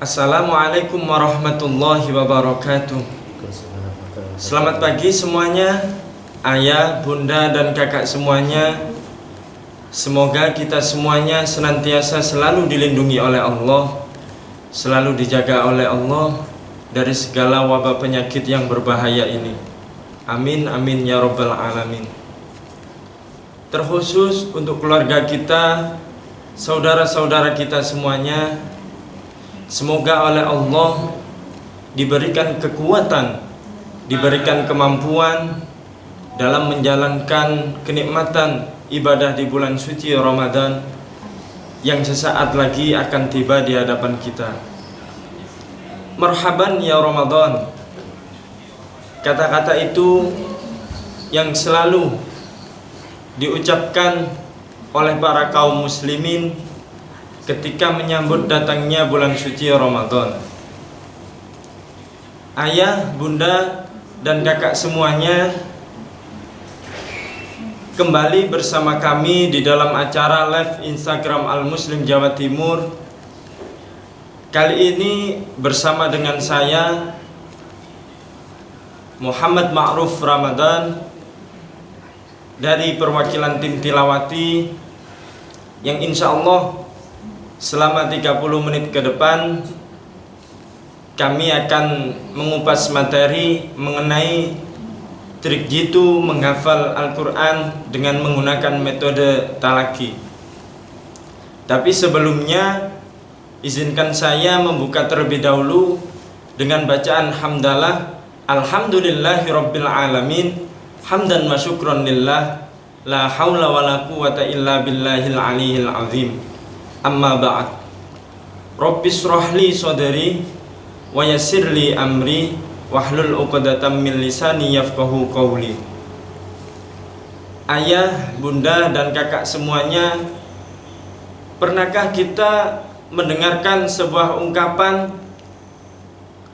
Assalamualaikum warahmatullahi wabarakatuh. Selamat pagi semuanya, ayah, bunda, dan kakak semuanya. Semoga kita semuanya senantiasa selalu dilindungi oleh Allah, selalu dijaga oleh Allah dari segala wabah penyakit yang berbahaya ini. Amin, amin, ya rabbal alamin. Terkhusus untuk keluarga kita, saudara-saudara kita semuanya, semoga oleh Allah diberikan kekuatan, diberikan kemampuan dalam menjalankan kenikmatan ibadah di bulan suci Ramadan yang sesaat lagi akan tiba di hadapan kita. Marhaban ya Ramadan. Kata-kata itu yang selalu diucapkan oleh para kaum muslimin ketika menyambut datangnya bulan suci Ramadan. Ayah, bunda, dan kakak semuanya, kembali bersama kami di dalam acara live Instagram Al-Muslim Jawa Timur. Kali ini bersama dengan saya Muhammad Ma'ruf Ramadan dari perwakilan tim Tilawati, yang insya Allah selama 30 menit ke depan kami akan mengupas materi mengenai trik jitu menghafal Al-Quran dengan menggunakan metode talaki. Tapi sebelumnya izinkan saya membuka terlebih dahulu dengan bacaan hamdalah. Alhamdulillahirabbil alamin, hamdan wa syukran lillah, la haula wa la quwata illa billahil aliyil azim. Amma ba'd. Rabbis shrahli sadri wa yassirli amri wahlul 'uqdatam min lisani yafqahu qawli. Ayah, bunda, dan kakak semuanya, pernahkah kita mendengarkan sebuah ungkapan,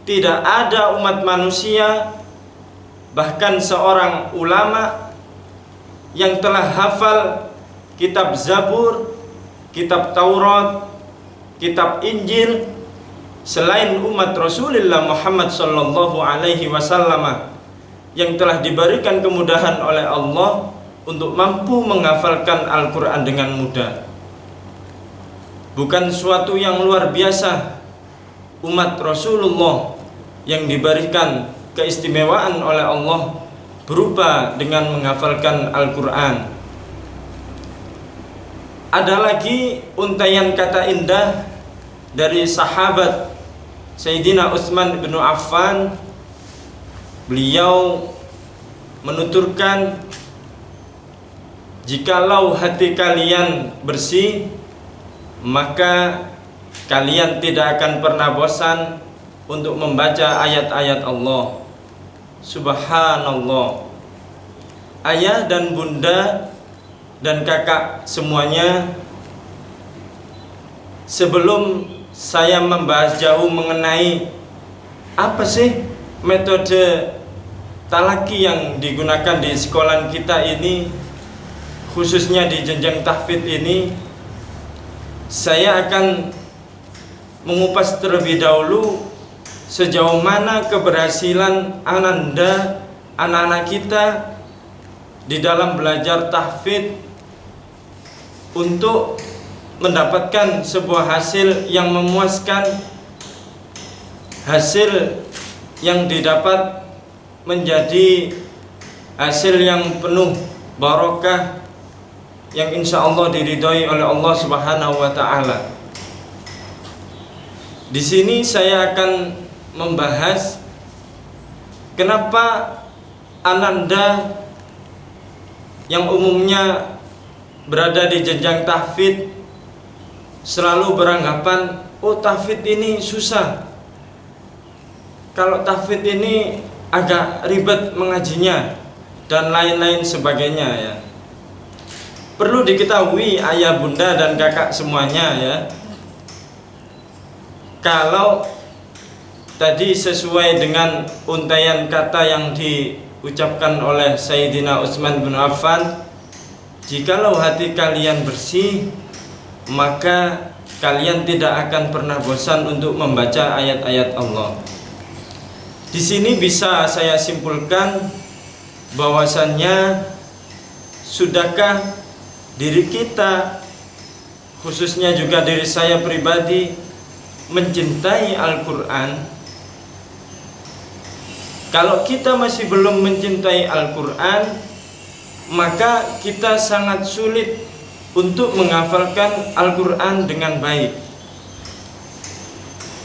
tidak ada umat manusia, bahkan seorang ulama yang telah hafal kitab Zabur, kitab Taurat, kitab Injil selain umat Rasulullah Muhammad sallallahu alaihi wasallam yang telah diberikan kemudahan oleh Allah untuk mampu menghafalkan Al-Quran dengan mudah. Bukan suatu yang luar biasa umat Rasulullah yang diberikan keistimewaan oleh Allah berupa dengan menghafalkan Al-Quran. Ada lagi untaian kata indah dari sahabat Sayyidina Utsman bin Affan. Beliau menuturkan, jikalau hati kalian bersih, maka kalian tidak akan pernah bosan untuk membaca ayat-ayat Allah. Subhanallah. Ayah dan bunda dan kakak semuanya, sebelum saya membahas jauh mengenai apa sih metode talaki yang digunakan di sekolah kita ini, khususnya di jenjang tahfidz ini, saya akan mengupas terlebih dahulu sejauh mana keberhasilan ananda anak-anak kita di dalam belajar tahfidz untuk mendapatkan sebuah hasil yang memuaskan, hasil yang didapat menjadi hasil yang penuh barokah, yang insya Allah diridhoi oleh Allah Subhanahu wa ta'ala. Di sini saya akan membahas kenapa ananda yang umumnya berada di jenjang tahfidz selalu beranggapan, oh tahfidz ini susah, kalau tahfidz ini agak ribet mengajinya, dan lain-lain sebagainya ya. Perlu diketahui ayah, bunda, dan kakak semuanya ya, kalau tadi sesuai dengan untaian kata yang diucapkan oleh Sayyidina Utsman bin Affan, jikalau hati kalian bersih, maka kalian tidak akan pernah bosan untuk membaca ayat-ayat Allah. Di sini bisa saya simpulkan bahwasannya sudahkah diri kita, khususnya juga diri saya pribadi, mencintai Al-Quran? Kalau kita masih belum mencintai Al-Quran, maka kita sangat sulit untuk menghafalkan Al-Quran dengan baik.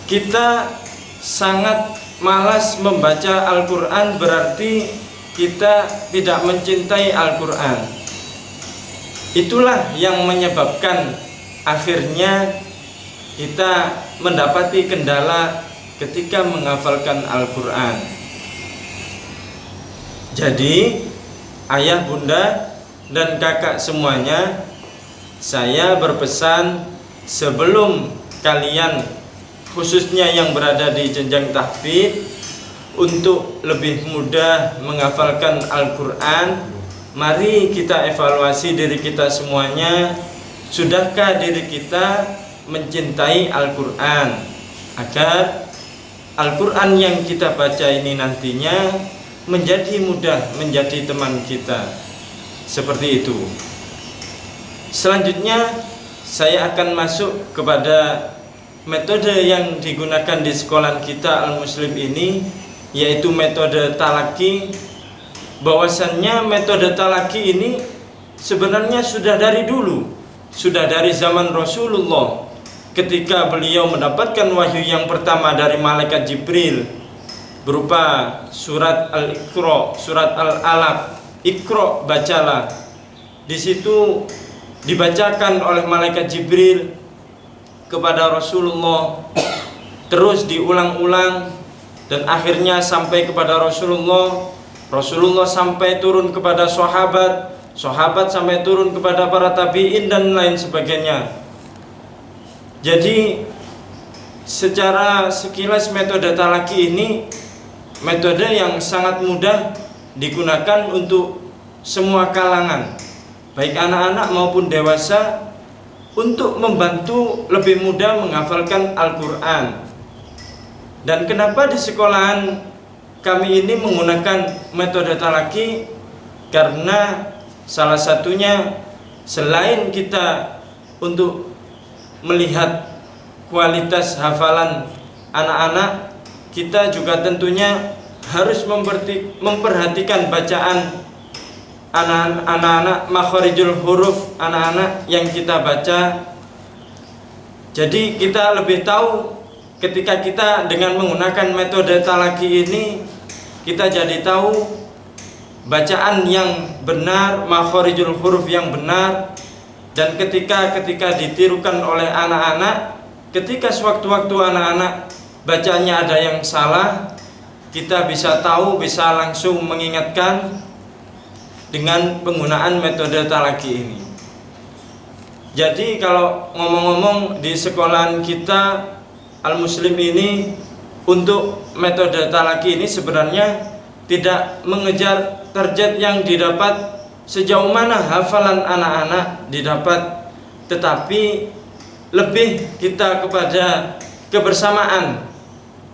Kita sangat malas membaca Al-Quran, berarti kita tidak mencintai Al-Quran. Itulah yang menyebabkan akhirnya kita mendapati kendala ketika menghafalkan Al-Quran. Jadi ayah, bunda, dan kakak semuanya, saya berpesan sebelum kalian, khususnya yang berada di jenjang tahfidz, untuk lebih mudah menghafalkan Al-Quran, mari kita evaluasi diri kita semuanya. Sudahkah diri kita mencintai Al-Quran, agar Al-Quran yang kita baca ini nantinya menjadi mudah menjadi teman kita. Seperti itu. Selanjutnya saya akan masuk kepada metode yang digunakan di sekolah kita Al-Muslim ini, yaitu metode talaki. Bahwasannya metode talaki ini sebenarnya sudah dari dulu, sudah dari zaman Rasulullah, ketika beliau mendapatkan wahyu yang pertama dari malaikat Jibril berupa surat Al-Iqra, surat Al-Alaq, Iqra, bacalah. Di situ dibacakan oleh malaikat Jibril kepada Rasulullah, terus diulang-ulang, dan akhirnya sampai kepada Rasulullah. Rasulullah sampai turun kepada sahabat, sahabat sampai turun kepada para tabi'in dan lain sebagainya. Jadi secara sekilas metode talaki ini metode yang sangat mudah digunakan untuk semua kalangan, baik anak-anak maupun dewasa, untuk membantu lebih mudah menghafalkan Al-Quran. Dan kenapa di sekolahan kami ini menggunakan metode talaki? Karena salah satunya, selain kita untuk melihat kualitas hafalan anak-anak, kita juga tentunya harus memperhatikan bacaan anak-anak, makharijul huruf anak-anak yang kita baca. Jadi kita lebih tahu ketika kita dengan menggunakan metode talaki ini, kita jadi tahu bacaan yang benar, makharijul huruf yang benar. Dan ketika ditirukan oleh anak-anak, ketika sewaktu-waktu anak-anak bacaannya ada yang salah, kita bisa tahu, bisa langsung mengingatkan dengan penggunaan metode talaki ini. Jadi kalau ngomong-ngomong di sekolahan kita Al-Muslim ini, untuk metode talaki ini sebenarnya tidak mengejar target yang didapat sejauh mana hafalan anak-anak didapat, tetapi lebih kita kepada kebersamaan.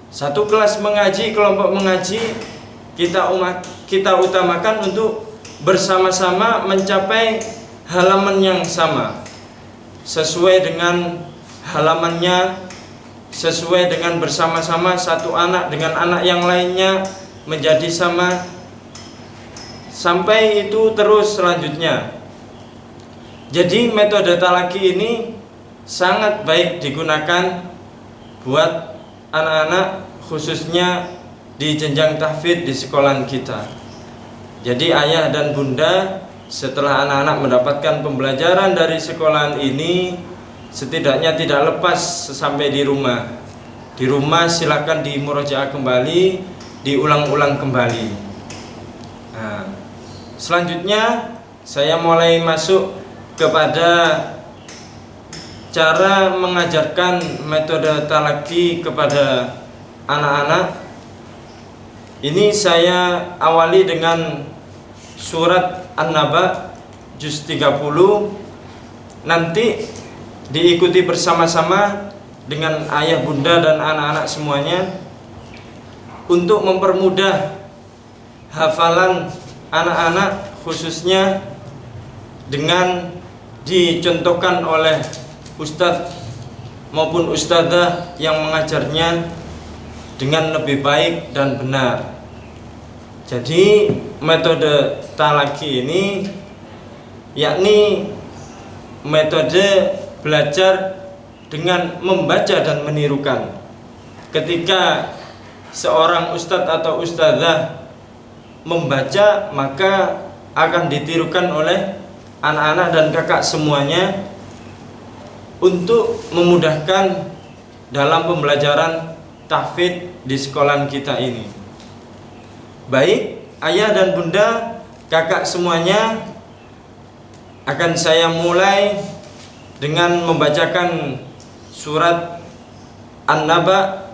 Satu kelas mengaji, kelompok mengaji, kita utamakan untuk bersama-sama mencapai halaman yang sama, sesuai dengan halamannya, sesuai dengan bersama-sama satu anak dengan anak yang lainnya menjadi sama, sampai itu terus selanjutnya. Jadi metode talaki ini sangat baik digunakan buat anak-anak, khususnya di jenjang tahfidz di sekolahan kita. Jadi ayah dan bunda, setelah anak-anak mendapatkan pembelajaran dari sekolahan ini, setidaknya tidak lepas sampai di rumah. Di rumah silakan dimurajaah kembali, diulang-ulang kembali. Nah, selanjutnya saya mulai masuk kepada cara mengajarkan metode talaki kepada anak-anak. Ini saya awali dengan surat An-Naba juz 30. Nanti diikuti bersama-sama dengan ayah bunda dan anak-anak semuanya untuk mempermudah hafalan anak-anak, khususnya dengan dicontohkan oleh ustadz maupun ustadzah yang mengajarnya dengan lebih baik dan benar. Jadi metode talaki ini yakni metode belajar dengan membaca dan menirukan. Ketika seorang ustadz atau ustadzah membaca, maka akan ditirukan oleh anak-anak dan kakak semuanya untuk memudahkan dalam pembelajaran tahfidz di sekolah kita ini. Baik, ayah dan bunda, kakak semuanya, akan saya mulai dengan membacakan surat An-Naba.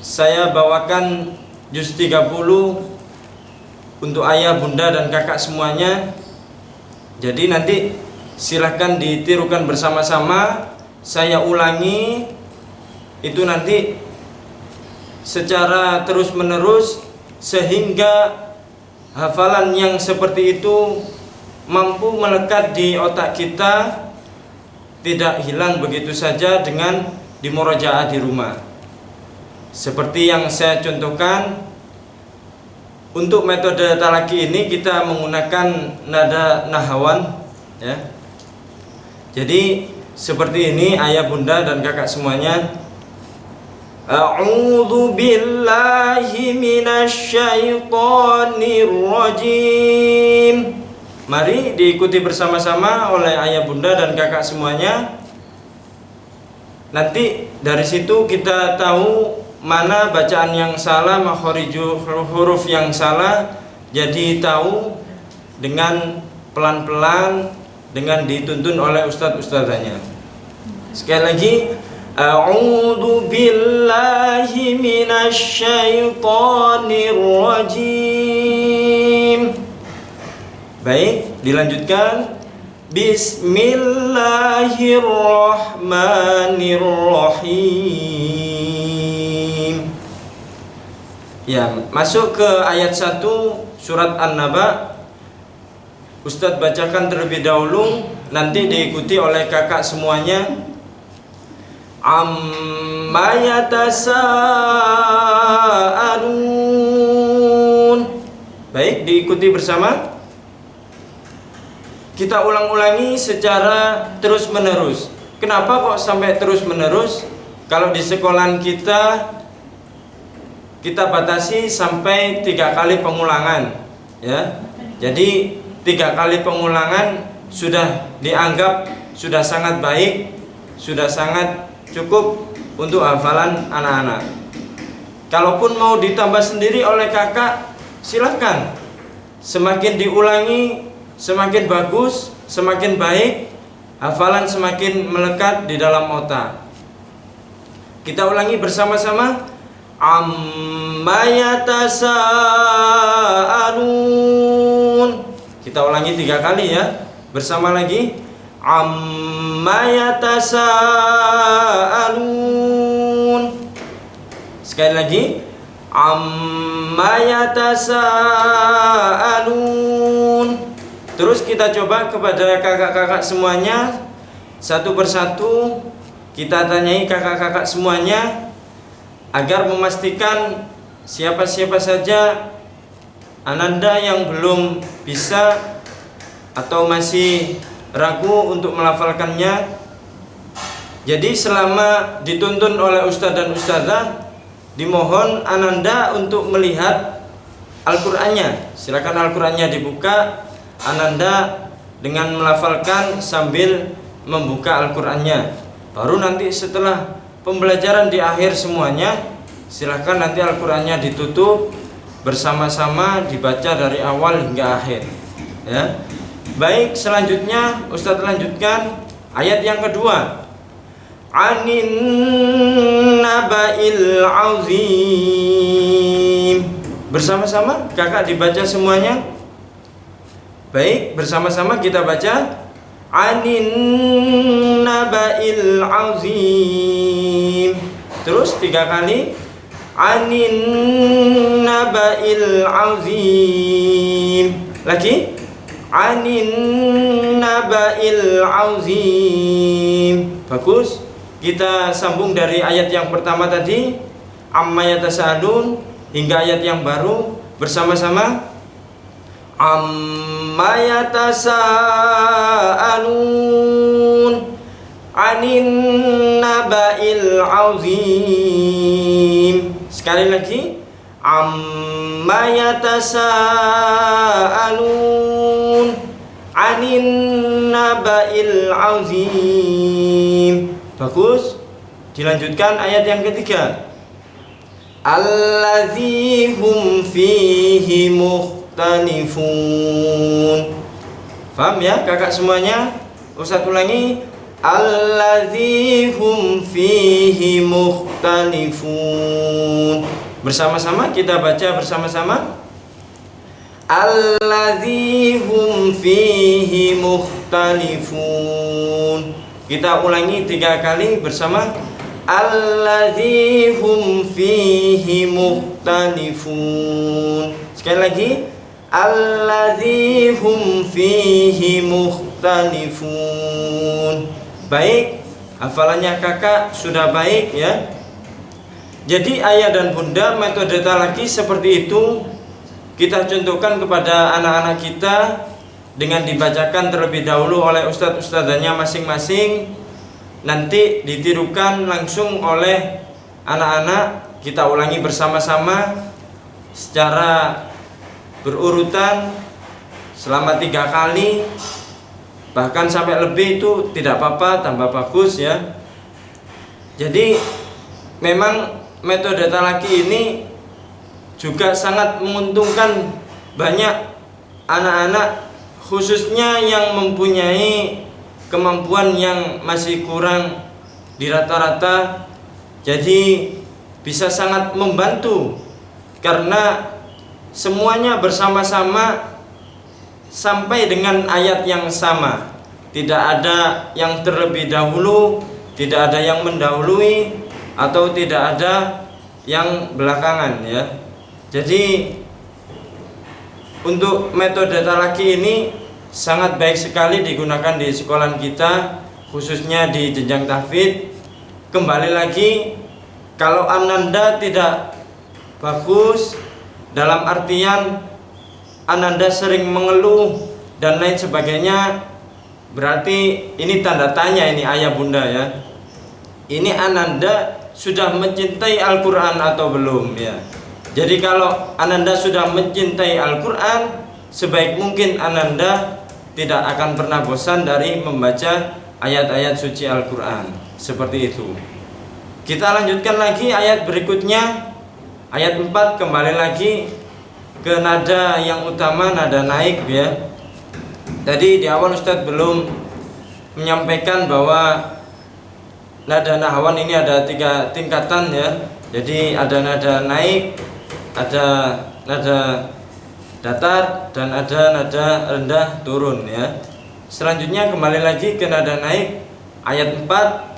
Saya bawakan juz 30 untuk ayah, bunda dan kakak semuanya. Jadi nanti silahkan ditirukan bersama-sama. Saya ulangi itu nanti secara terus-menerus sehingga hafalan yang seperti itu mampu melekat di otak kita, tidak hilang begitu saja dengan dimurojaah di rumah. Seperti yang saya contohkan, untuk metode talaki ini kita menggunakan nada nahawan, ya. Jadi seperti ini ayah, bunda dan kakak semuanya. A'udzu billahi minasyaitonir rajim. Mari diikuti bersama-sama oleh ayah, bunda dan kakak semuanya. Nanti dari situ kita tahu mana bacaan yang salah, makhraju huruf yang salah. Jadi tahu dengan pelan-pelan, dengan dituntun oleh ustadz-ustadzanya. Sekali lagi, a'udzu billahi minasyaitonir rajim. Baik, dilanjutkan. Bismillahirrahmanirrahim. Ya, masuk ke ayat 1 surat An-Naba. Ustadz bacakan terlebih dahulu, nanti diikuti oleh kakak semuanya. Amma yatasaalun. Baik, diikuti bersama. Kita ulang-ulangi secara terus-menerus. Kenapa kok sampai terus-menerus? Kalau di sekolahan kita batasi sampai 3 kali pengulangan, ya. Jadi 3 kali pengulangan sudah dianggap sudah sangat baik, sudah sangat cukup untuk hafalan anak-anak. Kalaupun mau ditambah sendiri oleh kakak, silahkan. Semakin diulangi, semakin bagus, semakin baik, hafalan semakin melekat di dalam otak. Kita ulangi bersama-sama. Amma yatasaalun. Kita ulangi 3 kali ya. Bersama lagi. Amma yatasaalun. Sekali lagi. Amma yatasaalun. Terus kita coba kepada kakak-kakak semuanya, satu persatu kita tanyai kakak-kakak semuanya agar memastikan siapa-siapa saja ananda yang belum bisa atau masih ragu untuk melafalkannya. Jadi selama dituntun oleh ustadz dan ustadzah, dimohon ananda untuk melihat Al-Qur'annya. Silakan Al-Qur'annya dibuka. Ananda dengan melafalkan sambil membuka Al-Qur'annya. Baru nanti setelah pembelajaran di akhir semuanya, silahkan nanti Al-Qur'annya ditutup bersama-sama dibaca dari awal hingga akhir, ya. Baik, selanjutnya Ustadz lanjutkan ayat yang kedua. Anin naba'il azim. Bersama-sama kakak dibaca semuanya. Baik, bersama-sama kita baca. 'anin naba'il 'azim. Terus 3 kali, 'anin naba'il 'azim. Lagi, 'anin naba'il 'azim. Bagus. Kita sambung dari ayat yang pertama tadi, amma yatasaalun, hingga ayat yang baru bersama-sama. Amma yatasaalun 'anin naba'il 'azim. Sekali lagi, amma yatasaalun 'anin naba'il 'azim. Bagus. Dilanjutkan ayat yang ketiga. Allazi hum fihi mukhtalifun. Paham ya kakak semuanya? Ustaz ulangi. Allazi hum fihi mukhtalifun. Bersama-sama kita baca bersama-sama. Allazi hum fihi mukhtalifun. Kita ulangi 3 kali bersama. Allazi hum fihi mukhtalifun. Sekali lagi. Allazi hum fihi mukhtalifun. Baik, hafalannya kakak sudah baik ya. Jadi ayah dan bunda metode talaki seperti itu kita contohkan kepada anak-anak kita dengan dibacakan terlebih dahulu oleh ustadz-ustadzanya masing-masing, nanti ditirukan langsung oleh anak-anak. Kita ulangi bersama-sama secara berurutan selama 3 kali, bahkan sampai lebih itu tidak apa-apa, tambah bagus ya. Jadi memang metode talaki ini juga sangat menguntungkan banyak anak-anak, khususnya yang mempunyai kemampuan yang masih kurang di rata-rata. Jadi bisa sangat membantu karena semuanya bersama-sama sampai dengan ayat yang sama. Tidak ada yang terlebih dahulu, tidak ada yang mendahului, atau tidak ada yang belakangan ya. Jadi untuk metode talaki ini sangat baik sekali digunakan di sekolah kita, khususnya di jenjang tahfidz. Kembali lagi, kalau ananda tidak bagus, dalam artian ananda sering mengeluh dan lain sebagainya, berarti ini tanda tanya ini ayah bunda ya. Ini ananda sudah mencintai Al-Quran atau belum ya. Jadi kalau ananda sudah mencintai Al-Quran, sebaik mungkin ananda tidak akan pernah bosan dari membaca ayat-ayat suci Al-Quran. Seperti itu. Kita lanjutkan lagi ayat berikutnya. Ayat 4, kembali lagi ke nada yang utama, nada naik ya. Tadi di awal Ustadz belum menyampaikan bahwa nada nahwan ini ada 3 tingkatan ya. Jadi ada nada naik, ada nada datar, dan ada nada rendah turun ya. Selanjutnya kembali lagi ke nada naik. Ayat 4,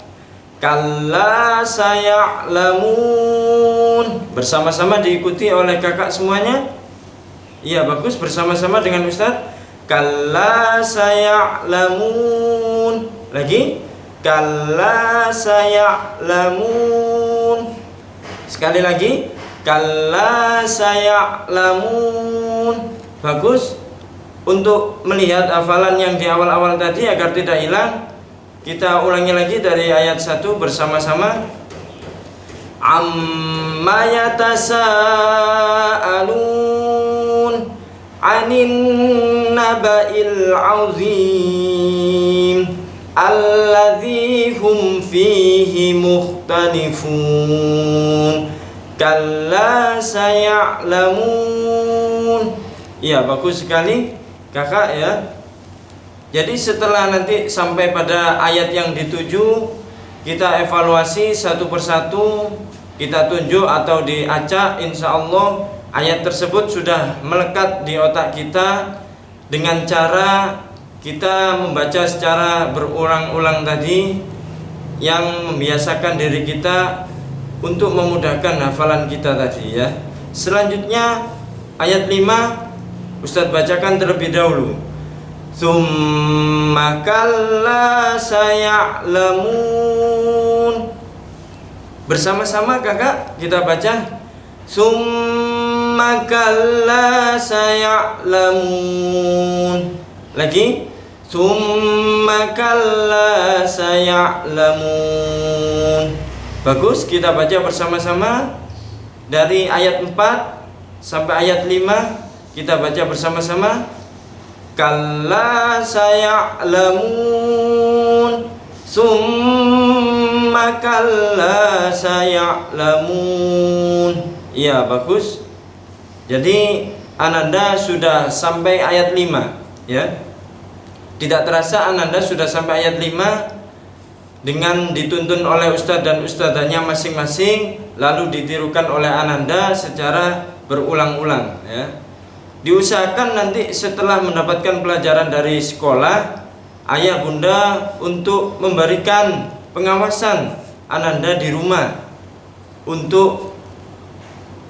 kalla saya'lamun. Bersama-sama diikuti oleh kakak semuanya. Iya bagus, bersama-sama dengan Ustadz. Kalla saya'lamun. Lagi, kalla saya'lamun. Sekali lagi, kalla saya'lamun. Bagus. Untuk melihat hafalan yang di awal-awal tadi agar tidak hilang, kita ulangi lagi dari ayat 1 bersama-sama. Amma yatasaalun 'anin naba'il 'azim alladzi hum fihi mukhtalifun kalla saya'lamun. Iya bagus sekali kakak ya. Jadi setelah nanti sampai pada ayat yang dituju, kita evaluasi satu persatu, kita tunjuk atau diacak. Insya Allah ayat tersebut sudah melekat di otak kita dengan cara kita membaca secara berulang-ulang tadi yang membiasakan diri kita untuk memudahkan hafalan kita tadi ya. Selanjutnya ayat 5 Ustadz bacakan terlebih dahulu. Tsumma kalla saya'lamun. Bersama-sama kakak kita baca. Tsumma kalla saya'lamun. Lagi. Tsumma kalla saya'lamun. Bagus, kita baca bersama-sama dari ayat 4 sampai ayat 5. Kita baca bersama-sama. Kalla saya'lamun. Summa kalla saya'lamun. Iya, bagus. Jadi Ananda sudah sampai ayat 5 ya. Tidak terasa Ananda sudah sampai ayat 5 dengan dituntun oleh ustadz dan ustadzanya masing-masing, lalu ditirukan oleh Ananda secara berulang-ulang ya. Diusahakan nanti setelah mendapatkan pelajaran dari sekolah, ayah bunda untuk memberikan pengawasan Ananda di rumah untuk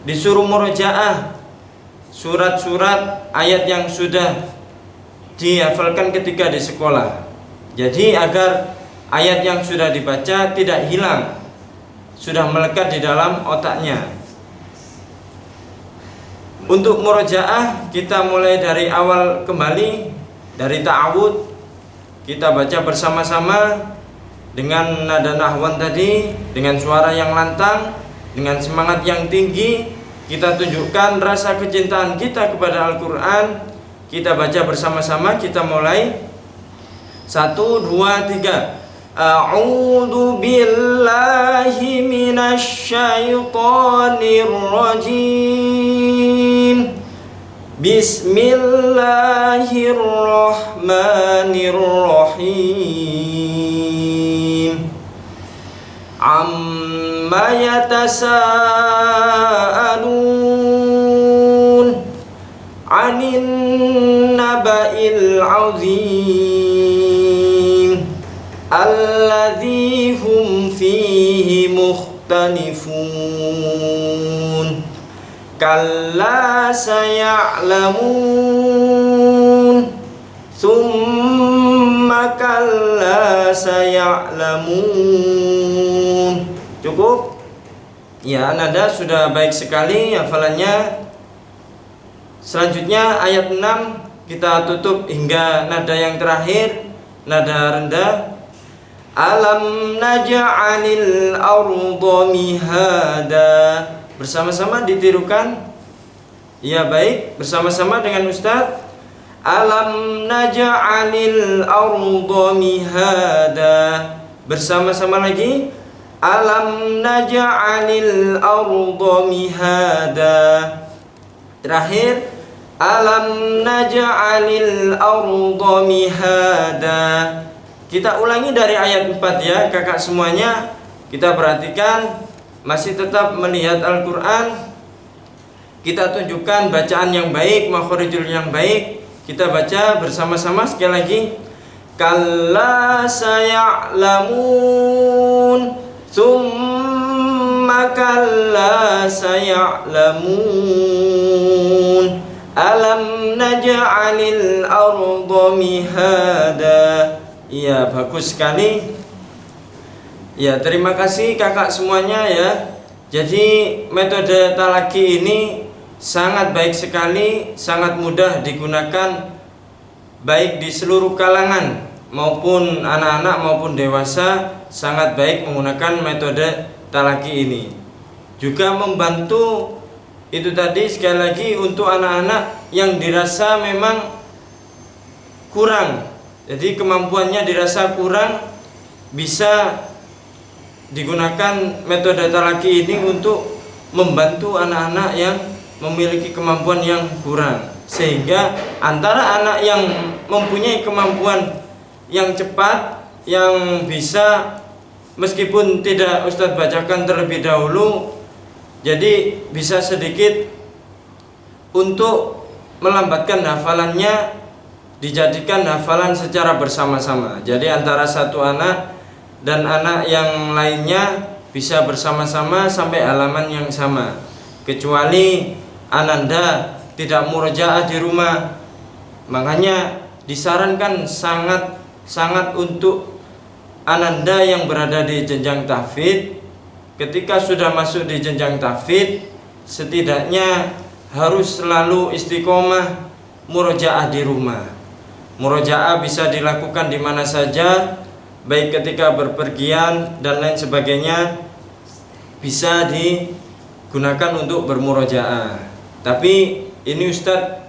disuruh murojaah surat-surat ayat yang sudah dihafalkan ketika di sekolah. Jadi agar ayat yang sudah dibaca tidak hilang, sudah melekat di dalam otaknya. Untuk murojaah kita mulai dari awal kembali, dari ta'awud. Kita baca bersama-sama dengan nada nahwan tadi, dengan suara yang lantang, dengan semangat yang tinggi. Kita tunjukkan rasa kecintaan kita kepada Al-Quran. Kita baca bersama-sama, kita mulai 1, 2, 3. A'udzu billahi minasy syaithanir rajim. Bismillahirrahmanirrahim. Amma yatasaalun 'anin naba'il 'azim alladzi hum fihi mukhtalifun. Kalla saya'lamun. Tsumma kalla saya'lamun. Cukup? Ya, nada sudah baik sekali hafalannya. Selanjutnya ayat 6 kita tutup hingga nada yang terakhir, nada rendah. Alam naj'alil arda mihada. Bersama-sama ditirukan. Ya baik, bersama-sama dengan Ustadz. Alam naj'alil arda mihada. Bersama-sama lagi. Alam naj'alil arda mihada. Terakhir. Alam naj'alil arda mihada. Kita ulangi dari ayat 4 ya kakak semuanya. Kita perhatikan, masih tetap melihat Al-Quran. Kita tunjukkan bacaan yang baik, makhorijul yang baik. Kita baca bersama-sama sekali lagi. Kalla saya'lamun. Tsumma kalla saya'lamun. Alam naj'alil arda mihada. Iya, bagus sekali. Ya, terima kasih kakak semuanya ya. Jadi metode talaki ini sangat baik sekali, sangat mudah digunakan baik di seluruh kalangan maupun anak-anak maupun dewasa. Sangat baik menggunakan metode talaki ini. Juga membantu itu tadi sekali lagi untuk anak-anak yang dirasa memang kurang. Jadi kemampuannya dirasa kurang, bisa digunakan metode talaki ini untuk membantu anak-anak yang memiliki kemampuan yang kurang. Sehingga antara anak yang mempunyai kemampuan yang cepat, yang bisa meskipun tidak Ustadz bacakan terlebih dahulu, jadi bisa sedikit untuk melambatkan hafalannya dijadikan hafalan secara bersama-sama. Jadi antara satu anak dan anak yang lainnya bisa bersama-sama sampai halaman yang sama, kecuali Ananda tidak murojaah di rumah. Makanya disarankan sangat untuk Ananda yang berada di jenjang tahfidz, ketika sudah masuk di jenjang tahfidz, setidaknya harus selalu istiqomah murojaah di rumah. Murojaah bisa dilakukan di mana saja, baik ketika berpergian dan lain sebagainya, bisa digunakan untuk bermurojaah. Tapi ini Ustadz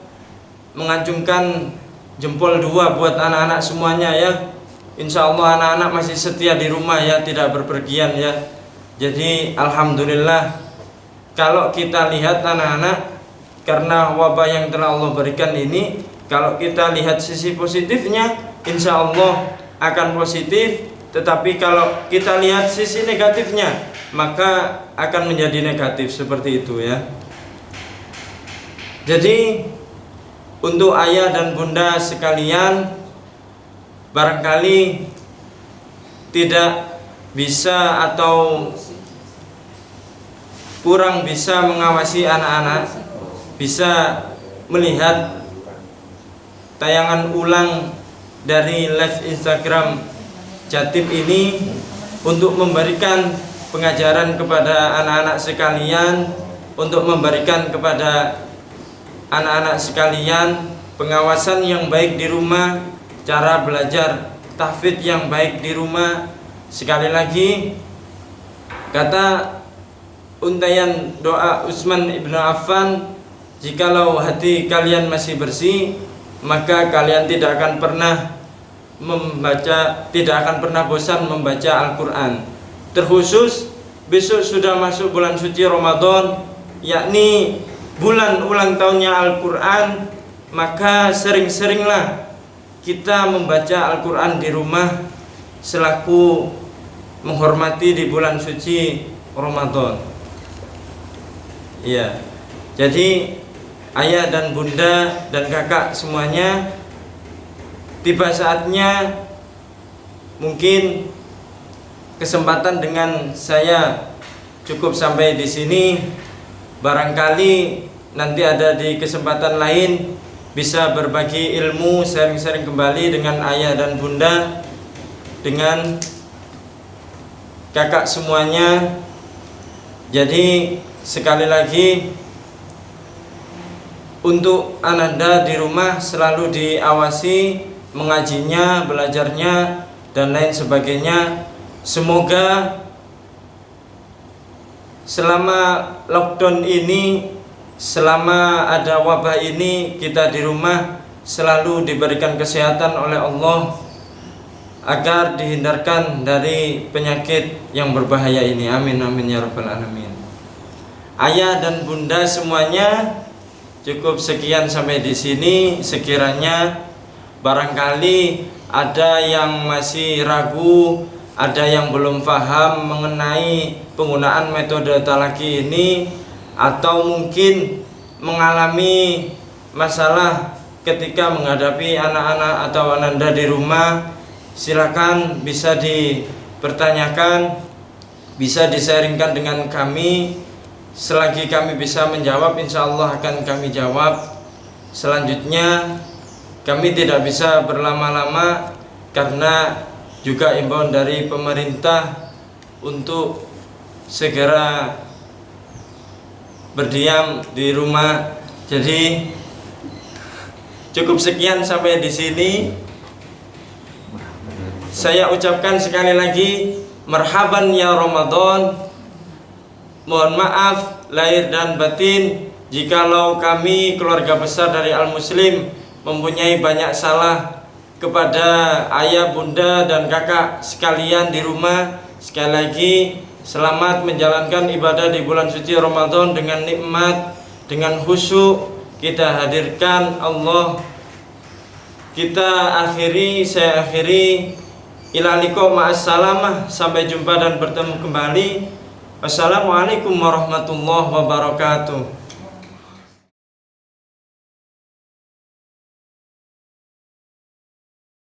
mengacungkan jempol 2 buat anak-anak semuanya ya. Insya Allah anak-anak masih setia di rumah ya, tidak berpergian ya. Jadi alhamdulillah, kalau kita lihat anak-anak, karena wabah yang telah Allah berikan ini, kalau kita lihat sisi positifnya, insya Allah akan positif. Tetapi kalau kita lihat sisi negatifnya, maka akan menjadi negatif, seperti itu ya. Jadi untuk ayah dan bunda sekalian, barangkali tidak bisa atau kurang bisa mengawasi anak-anak, bisa melihat tayangan ulang dari live Instagram Jatim ini untuk memberikan pengajaran kepada anak-anak sekalian, untuk memberikan kepada anak-anak sekalian pengawasan yang baik di rumah, cara belajar tahfidz yang baik di rumah. Sekali lagi, kata untayan doa Utsman ibn Affan, jikalau hati kalian masih bersih, maka kalian tidak akan pernah bosan membaca Al-Quran. Terkhusus besok sudah masuk bulan suci Ramadan, yakni bulan ulang tahunnya Al-Quran, maka sering-seringlah kita membaca Al-Quran di rumah selaku menghormati di bulan suci Ramadan. Iya. Jadi ayah dan bunda dan kakak semuanya, tiba saatnya mungkin kesempatan dengan saya cukup sampai di sini. Barangkali nanti ada di kesempatan lain bisa berbagi ilmu, sharing-sharing kembali dengan ayah dan bunda, dengan kakak semuanya. Jadi sekali lagi, untuk Ananda di rumah selalu diawasi mengajinya, belajarnya dan lain sebagainya. Semoga selama lockdown ini, selama ada wabah ini, kita di rumah selalu diberikan kesehatan oleh Allah agar dihindarkan dari penyakit yang berbahaya ini. Amin amin ya rabbal alamin. Ayah dan bunda semuanya, cukup sekian sampai di sini. Sekiranya barangkali ada yang masih ragu, ada yang belum paham mengenai penggunaan metode talaki ini, atau mungkin mengalami masalah ketika menghadapi anak-anak atau ananda di rumah, silakan bisa dipertanyakan, bisa di-sharingkan dengan kami. Selagi kami bisa menjawab, insya Allah akan kami jawab. Selanjutnya kami tidak bisa berlama-lama karena juga imbauan dari pemerintah untuk segera berdiam di rumah. Jadi cukup sekian sampai di sini. Saya ucapkan sekali lagi marhaban ya Ramadan. Mohon maaf lahir dan batin jikalau kami keluarga besar dari Al-Muslim mempunyai banyak salah kepada ayah, bunda dan kakak sekalian di rumah. Sekali lagi selamat menjalankan ibadah di bulan suci Ramadan dengan nikmat, dengan khusyuk. Kita hadirkan Allah. Saya akhiri. Ila liqa ma'assalamah. Sampai jumpa dan bertemu kembali. Wassalamualaikum warahmatullahi wabarakatuh.